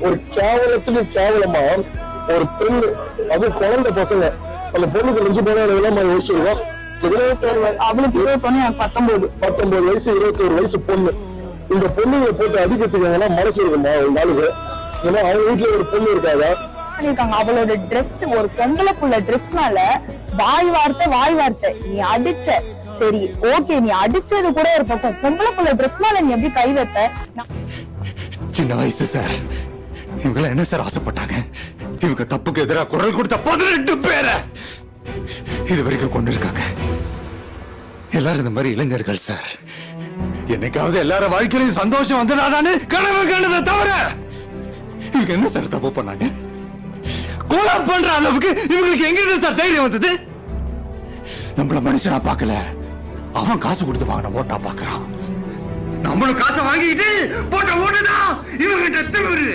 ஒரு கேவலத்துக்கு கேவலமா ஒரு பெண்ணு, அது குழந்தை பசங்க, அந்த பொண்ணுக்கு நெஞ்சு போனா யோசிச்சிருக்கோம். அவளுக்கு 19 வயசு, 21 வயசு பொண்ணு. இந்த பொண்ணுங்களை போட்டு அடிக்கிறதுக்காங்கன்னா மனசு இருக்குமா ஒரு நாளுக்கு? ஏன்னா அவங்க வீட்டுல ஒரு பொண்ணு இருக்காதா? அவளோட ட்ரெஸ், ஒரு பொம்பளை புள்ள ட்ரெஸ் மேல வாய் வார்த்தை நீ அடிச்ச, சரி ஓகே நீ அடிச்சது கூட ஒரு பக்கம், பொம்பளை புள்ள ட்ரெஸ் மேல நீ எப்படி கை வைத்த? சின்ன வயசு சார், இவங்க என்ன சார் ஆசைப்பட்டாங்க? இவங்க தப்புக்கு எதிராக குரல் கொடுத்த 18 பேரை இது வரைக்கும் கொண்டு இருக்காங்க. எல்லாரும் இந்த மாதிரி இளைஞர்கள் சார். என்னைக்காவது எல்லாரும் வாழ்க்கையிலும் சந்தோஷம் வந்ததானே கனவு கண்டதை தவிர இவங்க என்ன சார் தப்பு பண்ணாங்க? கொலை பண்ற அளவுக்கு இவங்களுக்கு எங்க சார் தைரியம் வந்தது? நம்மள மனுஷனா பார்க்கல, அவன் காசு கொடுத்து வாங்கின ஓட்டா பாக்குறான். நம்மளும் காசை வாங்கிட்டு போட்ட ஓட்டுதான் இவங்க திமிரு.